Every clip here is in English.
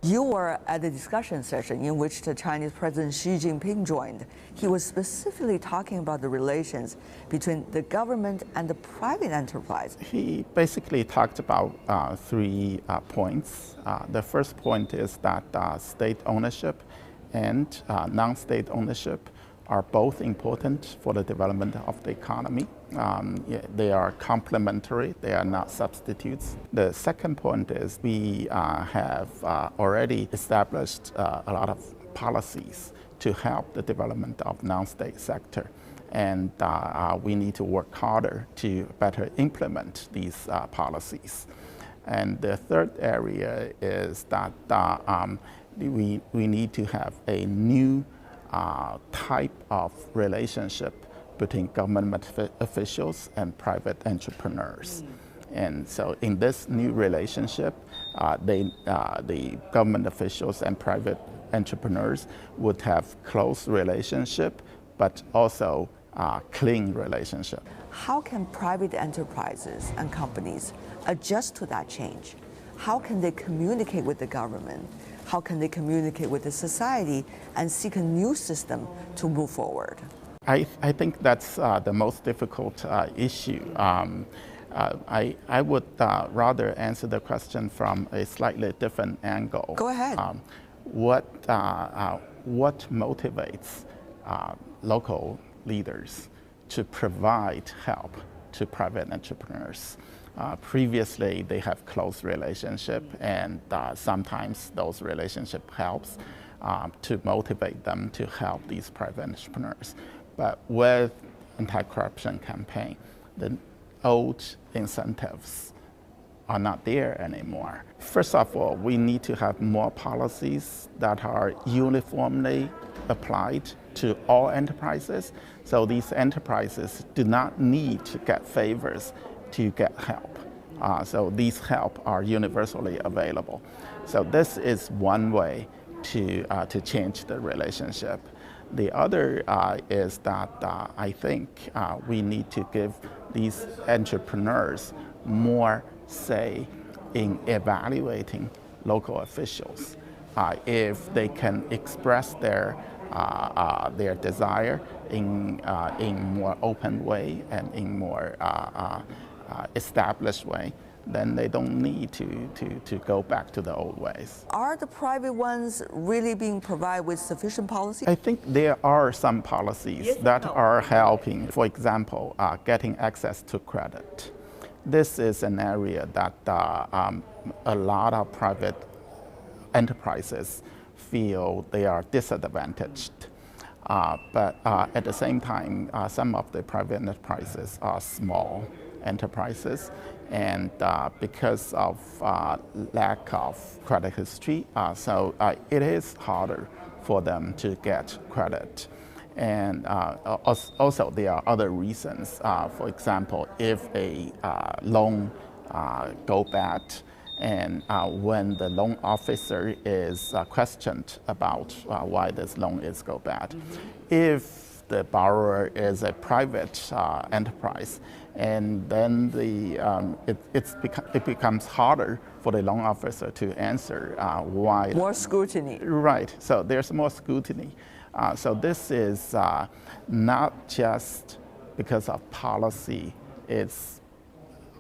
You were at the discussion session in which the Chinese President Xi Jinping joined. He was specifically talking about the relations between the government and the private enterprise. He basically talked about three points. The first point is that state ownership and non-state ownership are both important for the development of the economy. They are complementary, they are not substitutes. The second point is we have already established a lot of policies to help the development of non-state sector. And we need to work harder to better implement these policies. And the third area is that we need to have a new type of relationship between government officials and private entrepreneurs. And so in this new relationship, the government officials and private entrepreneurs would have close relationship, but also clean relationship. How can private enterprises and companies adjust to that change? How can they communicate with the government? How can they communicate with the society and seek a new system to move forward? I think that's the most difficult issue. I would rather answer the question from a slightly different angle. Go ahead. What motivates local leaders to provide help to private entrepreneurs? Previously, they have close relationship, and sometimes those relationship helps to motivate them to help these private entrepreneurs. But with anti-corruption campaign, the old incentives are not there anymore. First of all, we need to have more policies that are uniformly applied to all enterprises, so these enterprises do not need to get favors to get help. So these help are universally available. So this is one way to change the relationship. The other is that I think we need to give these entrepreneurs more say in evaluating local officials. If they can express their desire in more open way and in more established way, then they don't need to go back to the old ways. Are the private ones really being provided with sufficient policy? I think there are some policies that are helping. For example, getting access to credit. This is an area that a lot of private enterprises feel they are disadvantaged. But at the same time, some of the private enterprises are small enterprises, and because of lack of credit history, so it is harder for them to get credit. And also there are other reasons. For example, if a loan go bad, and when the loan officer is questioned about why this loan is go bad, if the borrower is a private enterprise, and then it becomes harder for the loan officer to answer why. More scrutiny. Right, so there's more scrutiny. So this is not just because of policy, it's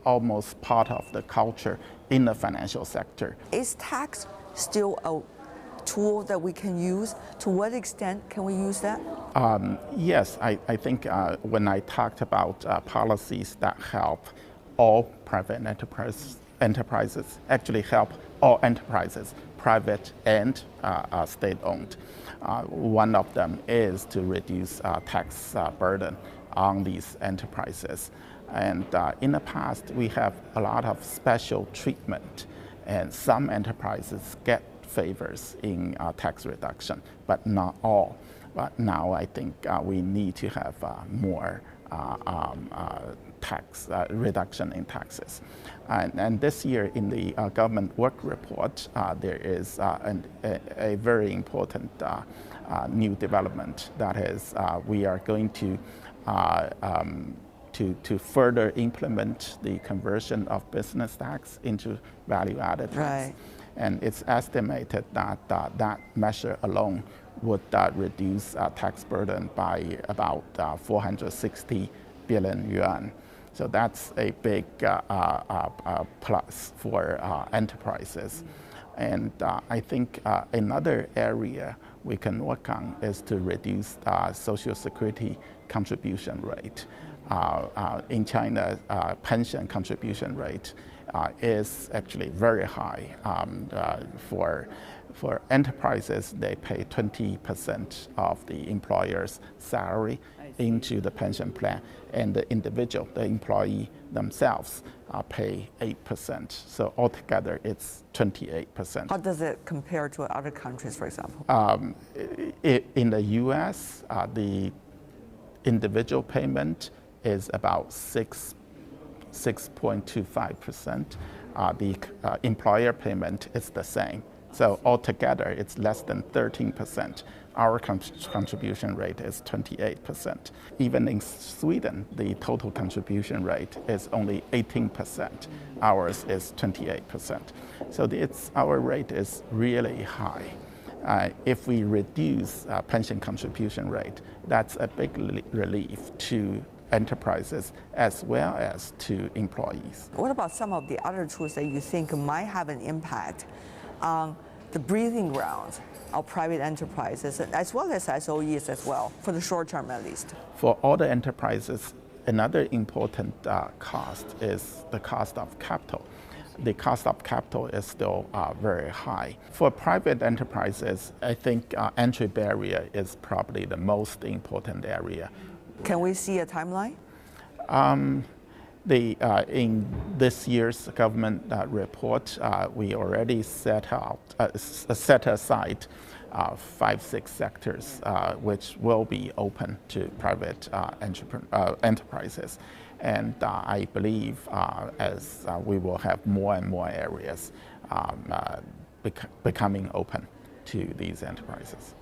almost part of the culture in the financial sector. Is tax still a tool that we can use? To what extent can we use that? Yes, I think when I talked about policies that help all private enterprises, actually help all enterprises, private and state-owned. One of them is to reduce tax burden on these enterprises. And in the past, we have a lot of special treatment, and some enterprises get favors in tax reduction, but not all. But now I think we need to have more tax reduction in taxes. And this year in the government work report, there is a very important new development. That is, we are going to further implement the conversion of business tax into value-added tax. Right. And it's estimated that that measure alone would reduce tax burden by about 460 billion yuan. So that's a big plus for enterprises. And I think another area we can work on is to reduce Social Security contribution rate. In China, pension contribution rate is actually very high. For enterprises, they pay 20% of the employer's salary into the pension plan, and the individual, the employee themselves, pay 8%. So altogether, it's 28%. How does it compare to other countries, for example? In the U.S., the individual payment is about 6.25%. The employer payment is the same. So altogether, it's less than 13%. Our contribution rate is 28%. Even in Sweden, the total contribution rate is only 18%. Ours is 28%. So our rate is really high. If we reduce pension contribution rate, that's a big relief to enterprises as well as to employees. What about some of the other tools that you think might have an impact on the breathing ground of private enterprises, as well as SOEs as well, for the short term at least? For all the enterprises, another important cost is the cost of capital. The cost of capital is still very high. For private enterprises, I think entry barrier is probably the most important area. Can we see a timeline? In this year's government report, we already set aside 5-6 sectors which will be open to private enterprises. And I believe as we will have more and more areas becoming open to these enterprises.